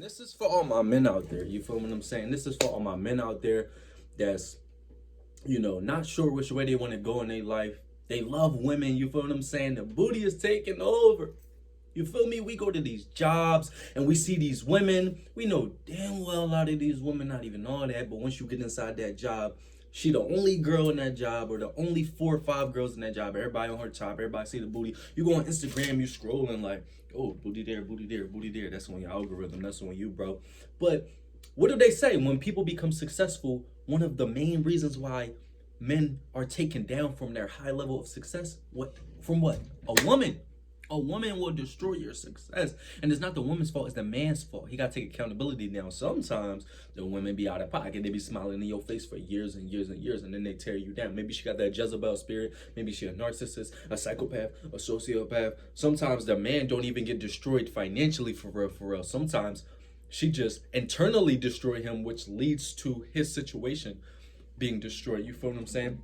this is for all my men out there. You feel what I'm saying? This is for all my men out there that's, not sure which way they want to go in their life. They love women. You feel what I'm saying? The booty is taking over. You feel me? We go to these jobs and we see these women. We know damn well a lot of these women not even all that. But once you get inside that job, she the only girl in that job or the only 4 or 5 girls in that job. Everybody on her top. Everybody see the booty. You go on Instagram, you scrolling like, oh, booty there, booty there, booty there. That's on your algorithm. That's on you, bro. But what do they say? When people become successful, one of the main reasons why men are taken down from their high level of success, from what? A woman. A woman will destroy your success. And it's not the woman's fault, it's the man's fault. He got to take accountability now. Sometimes the women be out of pocket. They be smiling in your face for years and years and years, and then they tear you down. Maybe she got that Jezebel spirit. Maybe she a narcissist, a psychopath, a sociopath. Sometimes the man don't even get destroyed financially for real, for real. Sometimes she just internally destroy him, which leads to his situation being destroyed. You feel what I'm saying?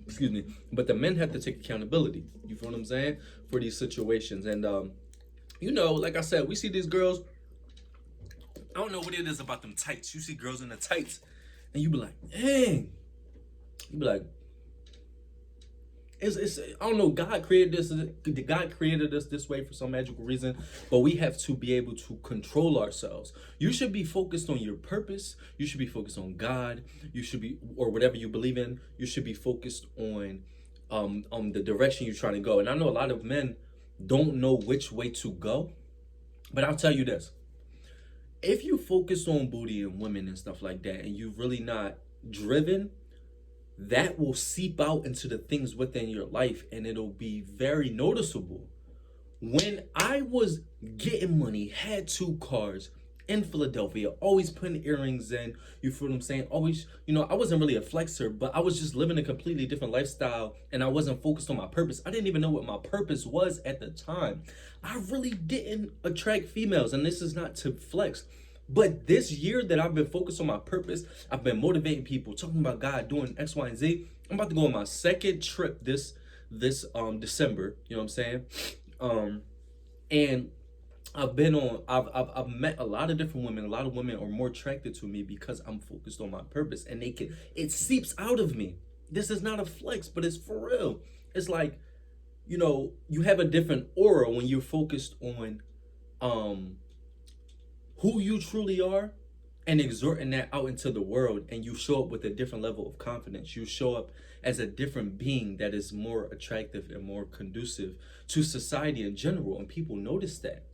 Excuse me. But the men have to take accountability. You feel what I'm saying? For these situations. And like I said, we see these girls. I don't know what it is about them tights. You see girls in the tights and you be like, dang. You be like, it's I don't know, God created us this way for some magical reason, but we have to be able to control ourselves. You should be focused on your purpose. You should be focused on God. You should be, or whatever you believe in, you should be focused on the direction you're trying to go. And I know a lot of men don't know which way to go, but I'll tell you this. If you focus on booty and women and stuff like that, and you're really not driven, that will seep out into the things within your life, and it'll be very noticeable. When I was getting money, had 2 cars in Philadelphia, always putting earrings in, you feel what I'm saying? Always, I wasn't really a flexer, but I was just living a completely different lifestyle, and I wasn't focused on my purpose. I didn't even know what my purpose was at the time. I really didn't attract females, and this is not to flex. But this year that I've been focused on my purpose, I've been motivating people, talking about God, doing X, Y, and Z. I'm about to go on my 2nd trip this December. You know what I'm saying? And I've met a lot of different women. A lot of women are more attracted to me because I'm focused on my purpose, and it seeps out of me. This is not a flex, but it's for real. It's like, you have a different aura when you're focused on who you truly are and exerting that out into the world, and you show up with a different level of confidence. You show up as a different being that is more attractive and more conducive to society in general, and people notice that.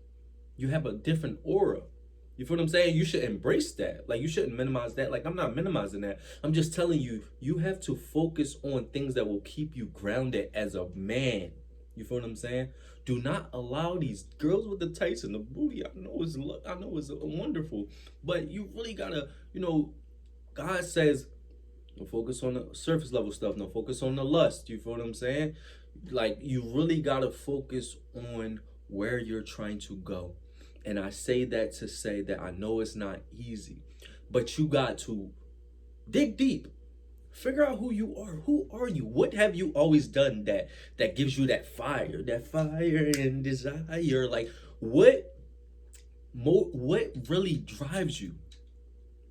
You have a different aura. You feel what I'm saying? You should embrace that. Like, you shouldn't minimize that. Like, I'm not minimizing that. I'm just telling you, you have to focus on things that will keep you grounded as a man. You feel what I'm saying? Do not allow these girls with the tights and the booty. I know it's wonderful, but you really gotta, God says, don't focus on the surface level stuff. No, focus on the lust. You feel what I'm saying? Like, you really gotta focus on where you're trying to go. And I say that to say that I know it's not easy, but you got to dig deep. Figure out who you are. Who are you? What have you always done that gives you that fire and desire? Like, what really drives you?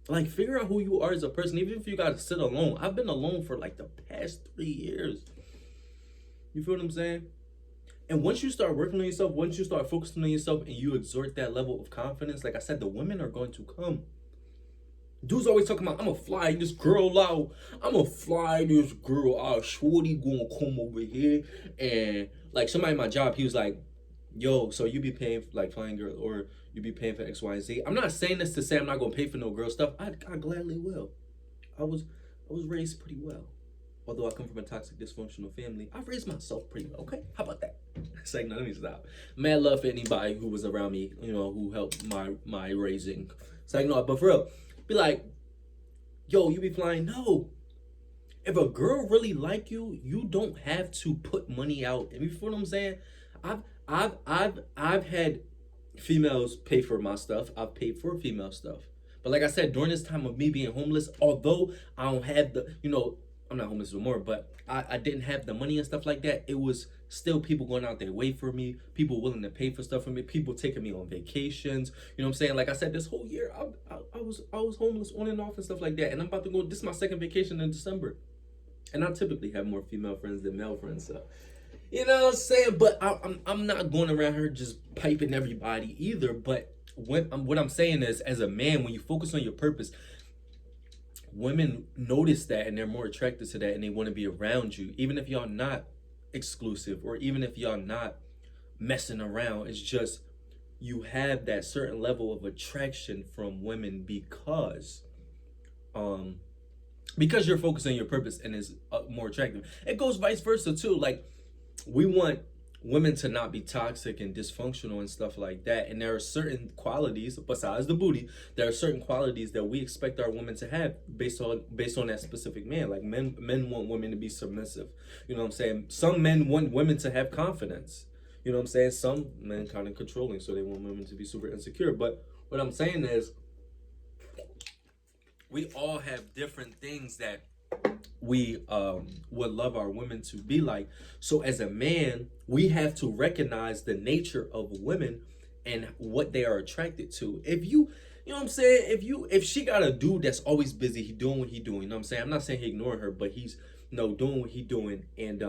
Like, figure out who you are as a person, even if you got to sit alone. I've been alone for like the past 3 years. You feel what I'm saying? And once you start working on yourself, once you start focusing on yourself and you exert that level of confidence, like I said, the women are going to come. Dudes always talking about, I'm gonna fly this girl out. I'm gonna fly this girl out. Shorty gonna come over here. And like, somebody in my job, he was like, yo, so you be paying for like flying girl, or you be paying for X, Y, and Z. I'm not saying this to say I'm not gonna pay for no girl stuff. I gladly will. I was raised pretty well. Although I come from a toxic, dysfunctional family, I raised myself pretty well. Okay, how about that? It's like, no, let me stop. Mad love for anybody who was around me, who helped my raising. It's like, no, but for real, be like, yo, you be flying? No. If a girl really like you, you don't have to put money out. And you feel what I'm saying? I've had females pay for my stuff. I've paid for female stuff. But like I said, during this time of me being homeless, although I don't have the, I'm not homeless no more, but I didn't have the money and stuff like that. It was still people going out their way for me, people willing to pay for stuff for me, people taking me on vacations. You know what I'm saying? Like I said, this whole year I was homeless on and off and stuff like that. And I'm about to go, this is my second vacation in December. And I typically have more female friends than male friends, so you know what I'm saying? But I'm not going around here just piping everybody either. But what I'm saying is, as a man, when you focus on your purpose, women notice that and they're more attracted to that and they want to be around you, even if y'all not exclusive or even if y'all not messing around. It's just you have that certain level of attraction from women because you're focused on your purpose and is more attractive. It goes vice versa too. Like, we want women to not be toxic and dysfunctional and stuff like that. And there are certain qualities, besides the booty, there are certain qualities that we expect our women to have based on that specific man. Like, men want women to be submissive. You know what I'm saying? Some men want women to have confidence. You know what I'm saying? Some men kind of controlling, so they want women to be super insecure. But what I'm saying is, we all have different things that we would love our women to be like. So as a man, we have to recognize the nature of women and what they are attracted to. If you know what I'm saying, if she got a dude that's always busy, he doing what he doing, you know what I'm saying? I'm not saying he ignoring her, but he's doing what he doing, and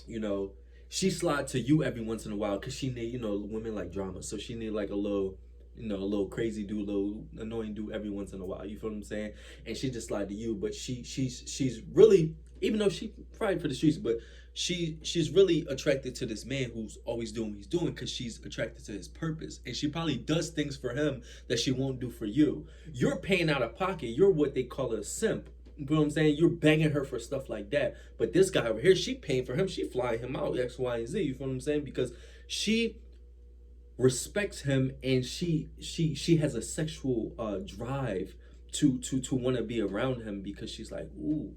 you know, she slide to you every once in a while because she need, you know, women like drama, so she need like a little, you know, a little crazy dude, a little annoying dude every once in a while. You feel what I'm saying? And she just slide to you, but she's really, even though she fight for the streets, but she's really attracted to this man who's always doing what he's doing because she's attracted to his purpose, and she probably does things for him that she won't do for you. You're paying out of pocket. You're what they call a simp. You know what I'm saying? You're begging her for stuff like that. But this guy over here, she paying for him. She flying him out, X, Y, and Z. You feel what I'm saying? Because she respects him, and she has a sexual drive to want to be around him because she's like, ooh,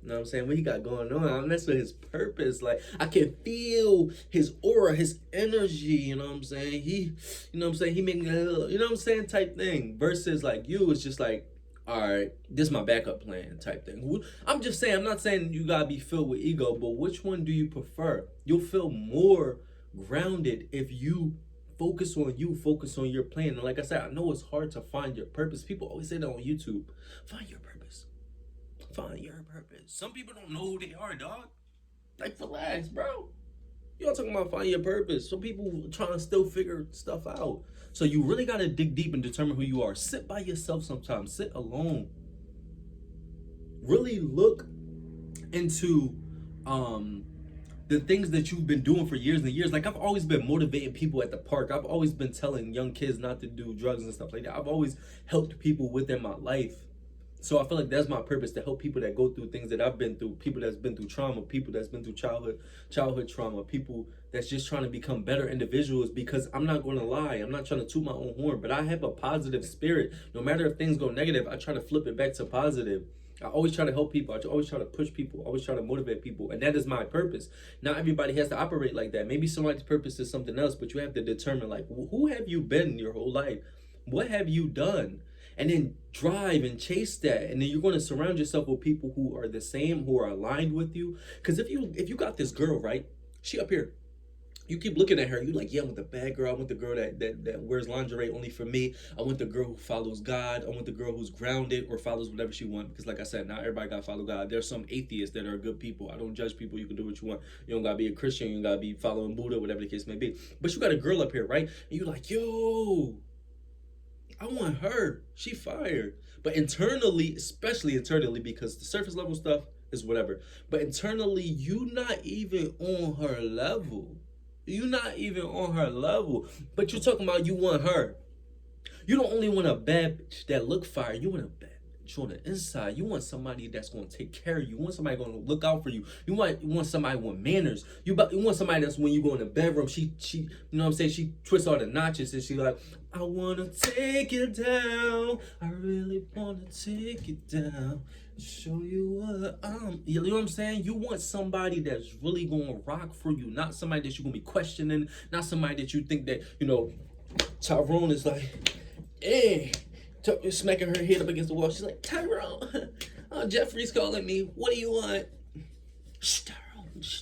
you know what I'm saying? What he got going on? I'm messing with his purpose. Like, I can feel his aura, his energy, you know what I'm saying? He, you know what I'm saying? He make me, you know what I'm saying? Type thing. Versus like you, it's just like, all right, this is my backup plan type thing. I'm just saying, I'm not saying you gotta be filled with ego, but which one do you prefer? You'll feel more grounded if you focus on you, focus on your plan. And like I said, I know it's hard to find your purpose. People always say that on YouTube. Find your purpose. Find your purpose. Some people don't know who they are, dog. Like, relax, bro. Y'all talking about find your purpose. Some people trying to still figure stuff out. So you really got to dig deep and determine who you are. Sit by yourself sometimes. Sit alone. Really look into the things that you've been doing for years and years. Like, I've always been motivating people at the park. I've always been telling young kids not to do drugs and stuff like that. I've always helped people within my life. So I feel like that's my purpose, to help people that go through things that I've been through, people that's been through trauma, people that's been through childhood trauma, people that's just trying to become better individuals. Because I'm not going to lie, I'm not trying to toot my own horn, but I have a positive spirit. No matter if things go negative, I try to flip it back to positive. I always try to help people. I always try to push people. I always try to motivate people. And that is my purpose. Not everybody has to operate like that. Maybe somebody's purpose is something else, but you have to determine, like, who have you been your whole life? What have you done? And then drive and chase that. And then you're going to surround yourself with people who are the same, who are aligned with you. Because if you got this girl, right? She up here. You keep looking at her. You like, yeah, I want the bad girl. I want the girl that wears lingerie only for me. I want the girl who follows God. I want the girl who's grounded or follows whatever she wants. Because like I said, not everybody got to follow God. There's some atheists that are good people. I don't judge people. You can do what you want. You don't got to be a Christian. You don't got to be following Buddha, whatever the case may be. But you got a girl up here, right? And you're like, yo, I want her. She fired. But internally, especially internally, because the surface level stuff is whatever. But internally, you not even on her level. You're not even on her level. But you're talking about you want her. You don't only want a bad bitch that look fire. You want a bad bitch on the inside. You want somebody that's going to take care of you. You want somebody going to look out for you. You want somebody with manners. You want somebody that's, when you go in the bedroom, she you know what I'm saying, she twists all the notches and she like, I want to take it down. I really want to take it down. Show you what you know what I'm saying? You want somebody that's really going to rock for you, not somebody that you're going to be questioning, not somebody that you think that, you know, Tyrone is like, hey, smacking her head up against the wall. She's like, Tyrone, Jeffrey's calling me. What do you want? Shh,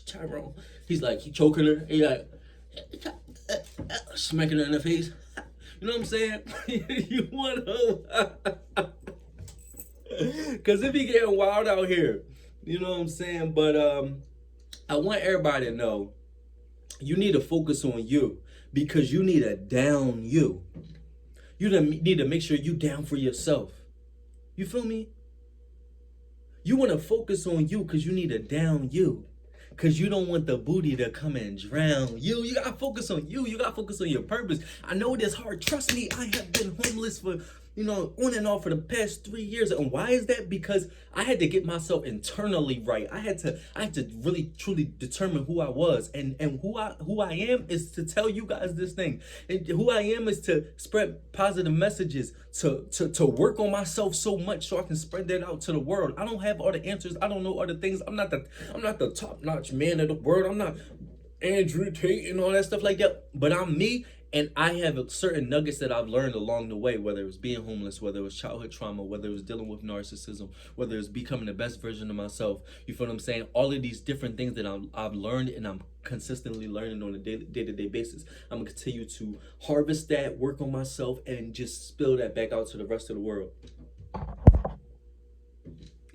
Tyrone. He's like, he choking her. He like, smacking her in the face. You know what I'm saying? You want to, because it be getting wild out here. You know what I'm saying? But I want everybody to know you need to focus on you, because you need to down you. You need to make sure you down for yourself. You feel me? You want to focus on you because you need to down you. Because you don't want the booty to come and drown you. You got to focus on you. You got to focus on your purpose. I know it is hard. Trust me, I have been homeless for, on and off for the past 3 years. And why is that? Because I had to get myself internally right. I had to really truly determine who I was. And who I am is to tell you guys this thing. And who I am is to spread positive messages, to work on myself so much so I can spread that out to the world. I don't have all the answers. I don't know all the things. I'm not the top-notch man of the world. I'm not Andrew Tate and all that stuff like that. But I'm me. And I have certain nuggets that I've learned along the way, whether it was being homeless, whether it was childhood trauma, whether it was dealing with narcissism, whether it's becoming the best version of myself. You feel what I'm saying? All of these different things that I've learned and I'm consistently learning on a day-to-day basis. I'm going to continue to harvest that, work on myself, and just spill that back out to the rest of the world.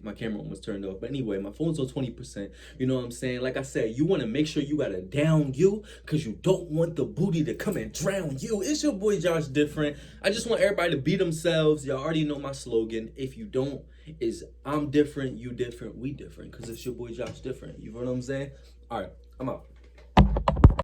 My camera almost turned off. But anyway, my phone's on 20%. You know what I'm saying? Like I said, you want to make sure you got to down you, because you don't want the booty to come and drown you. It's your boy Joshdifferent. I just want everybody to be themselves. Y'all already know my slogan. If you don't, is I'm different, you different, we different. Because it's your boy Joshdifferent. You know what I'm saying? All right, I'm out.